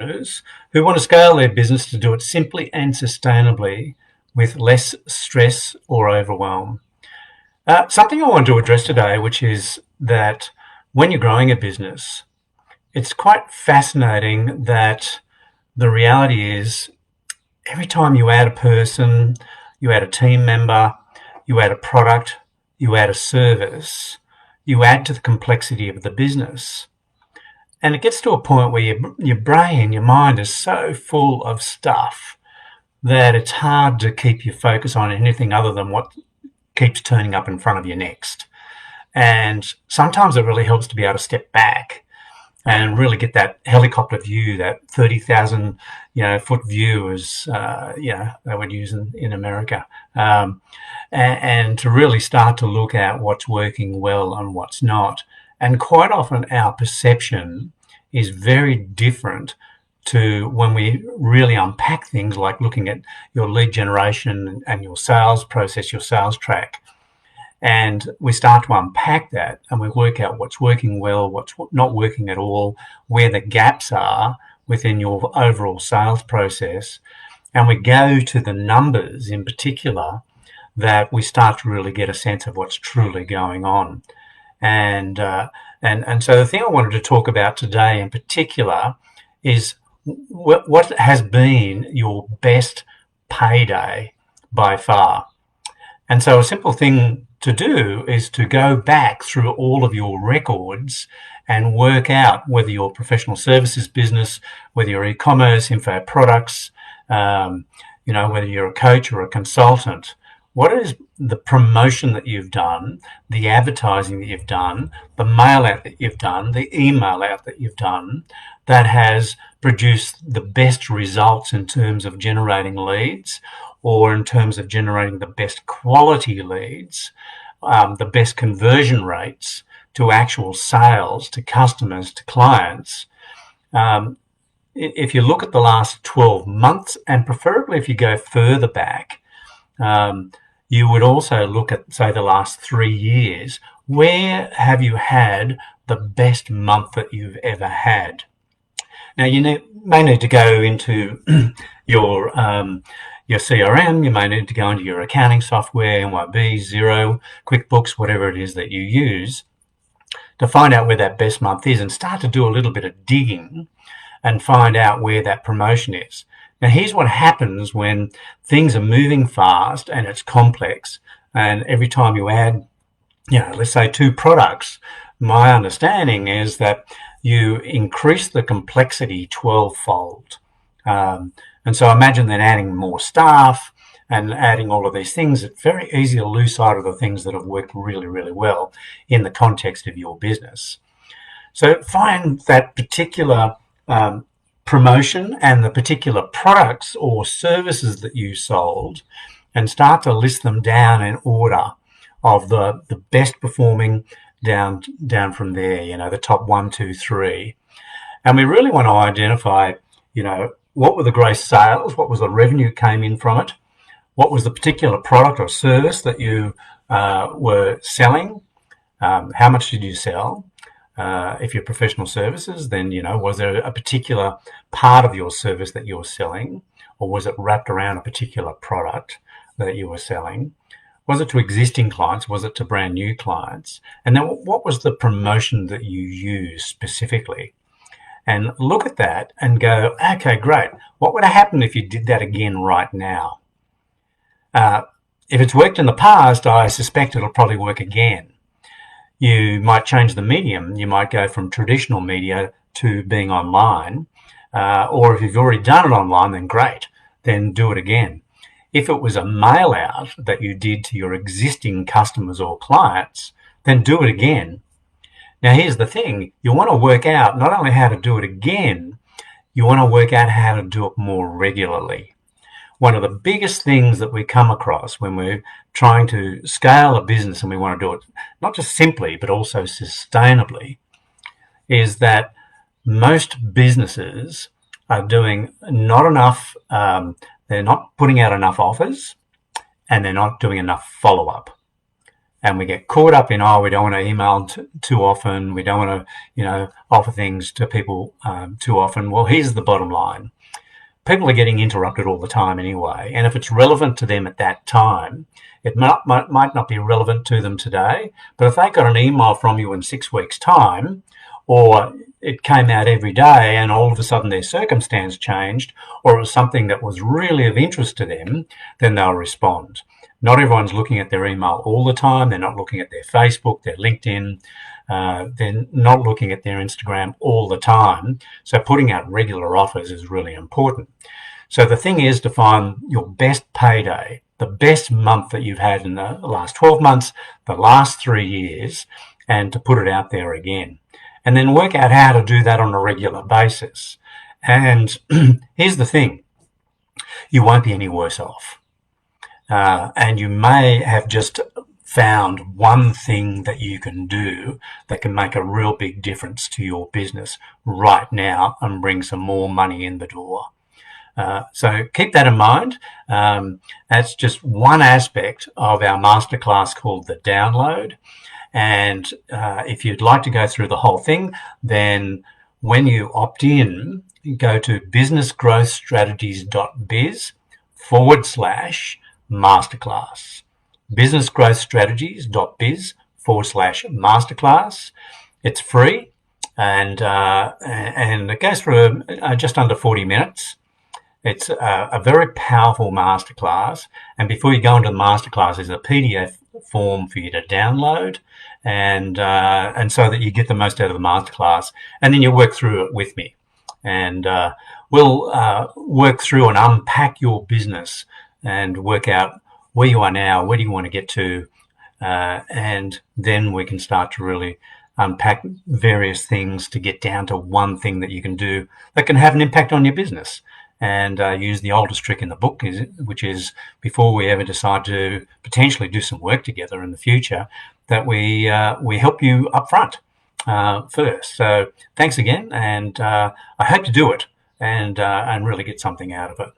owners who want to scale their business to do it simply and sustainably with less stress or overwhelm. Something I want to address today, which is that when you're growing a business, it's quite fascinating that the reality is every time you add a person, you add a team member, you add a product, you add a service, you add to the complexity of the business. And it gets to a point where your brain, your mind is so full of stuff that it's hard to keep your focus on anything other than what keeps turning up in front of you next. And sometimes it really helps to be able to step back and really get that helicopter view, that 30,000 foot view, as they would use in America, and to really start to look at what's working well and what's not. And quite often our perception is very different to when we really unpack things like looking at your lead generation and your sales process, your sales track. And we start to unpack that and we work out what's working well, what's not working at all, where the gaps are within your overall sales process. And we go to the numbers in particular that we start to really get a sense of what's truly going on. And so the thing I wanted to talk about today in particular is what has been your best payday by far. And so a simple thing to do is to go back through all of your records and work out whether your professional services business, whether your e-commerce, info products, whether you're a coach or a consultant, what is the promotion that you've done, the advertising that you've done, the mail out that you've done, the email out that you've done that has produced the best results in terms of generating leads or in terms of generating the best quality leads, the best conversion rates to actual sales, to customers, to clients. If you look at the last 12 months, and preferably if you go further back, you would also look at, say, the last 3 years. Where have you had the best month that you've ever had? Now, you may need to go into your CRM, you may need to go into your accounting software, NYB, Xero, QuickBooks, whatever it is that you use, to find out where that best month is and start to do a little bit of digging and find out where that promotion is. Now, here's what happens when things are moving fast and it's complex. And every time you add, let's say 2 products, my understanding is that you increase the complexity 12-fold. And so imagine then adding more staff and adding all of these things. It's very easy to lose sight of the things that have worked really, really well in the context of your business. So find that particular promotion and the particular products or services that you sold and start to list them down in order of the best performing down from there, the top 1, 2, 3. And we really want to identify, what were the gross sales, what was the revenue came in from it, what was the particular product or service that you were selling, how much did you sell? If you're professional services, then, was there a particular part of your service that you were selling, or was it wrapped around a particular product that you were selling? Was it to existing clients? Was it to brand new clients? And then what was the promotion that you used specifically? And look at that and go, okay, great. What would have happened if you did that again right now? If it's worked in the past, I suspect it'll probably work again. You might change the medium. You might go from traditional media to being online. Or if you've already done it online, then great. Then do it again. If it was a mail out that you did to your existing customers or clients, then do it again. Now, here's the thing. You want to work out not only how to do it again, you want to work out how to do it more regularly. One of the biggest things that we come across when we're trying to scale a business and we want to do it not just simply, but also sustainably, is that most businesses are doing not enough, they're not putting out enough offers, and they're not doing enough follow-up. and we get caught up in, oh, we don't want to email too often, we don't want to, offer things to people too often. Well, here's the bottom line. People are getting interrupted all the time anyway, and if it's relevant to them at that time, it might not be relevant to them today, but if they got an email from you in 6 weeks' time, or it came out every day and all of a sudden their circumstance changed, or it was something that was really of interest to them, then they'll respond. Not everyone's looking at their email all the time. They're not looking at their Facebook, their LinkedIn. They're not looking at their Instagram all the time. So putting out regular offers is really important. So the thing is to find your best payday, the best month that you've had in the last 12 months, the last 3 years, and to put it out there again. And then work out how to do that on a regular basis. And here's the thing, you won't be any worse off. And you may have just found one thing that you can do that can make a real big difference to your business right now and bring some more money in the door. So keep that in mind. That's just one aspect of our masterclass called The Download. And if you'd like to go through the whole thing, then when you opt in, go to businessgrowthstrategies.biz/masterclass. businessgrowthstrategies.biz/masterclass. It's free, and it goes for just under 40 minutes. It's a very powerful masterclass, and before you go into the masterclass, there's a PDF form for you to download, and so that you get the most out of the masterclass, and then you work through it with me, and we'll work through and unpack your business and work out where you are now, where do you want to get to, and then we can start to really unpack various things to get down to one thing that you can do that can have an impact on your business. And use the oldest trick in the book, which is before we ever decide to potentially do some work together in the future, that we help you up front first. So thanks again, and I hope to do it and really get something out of it.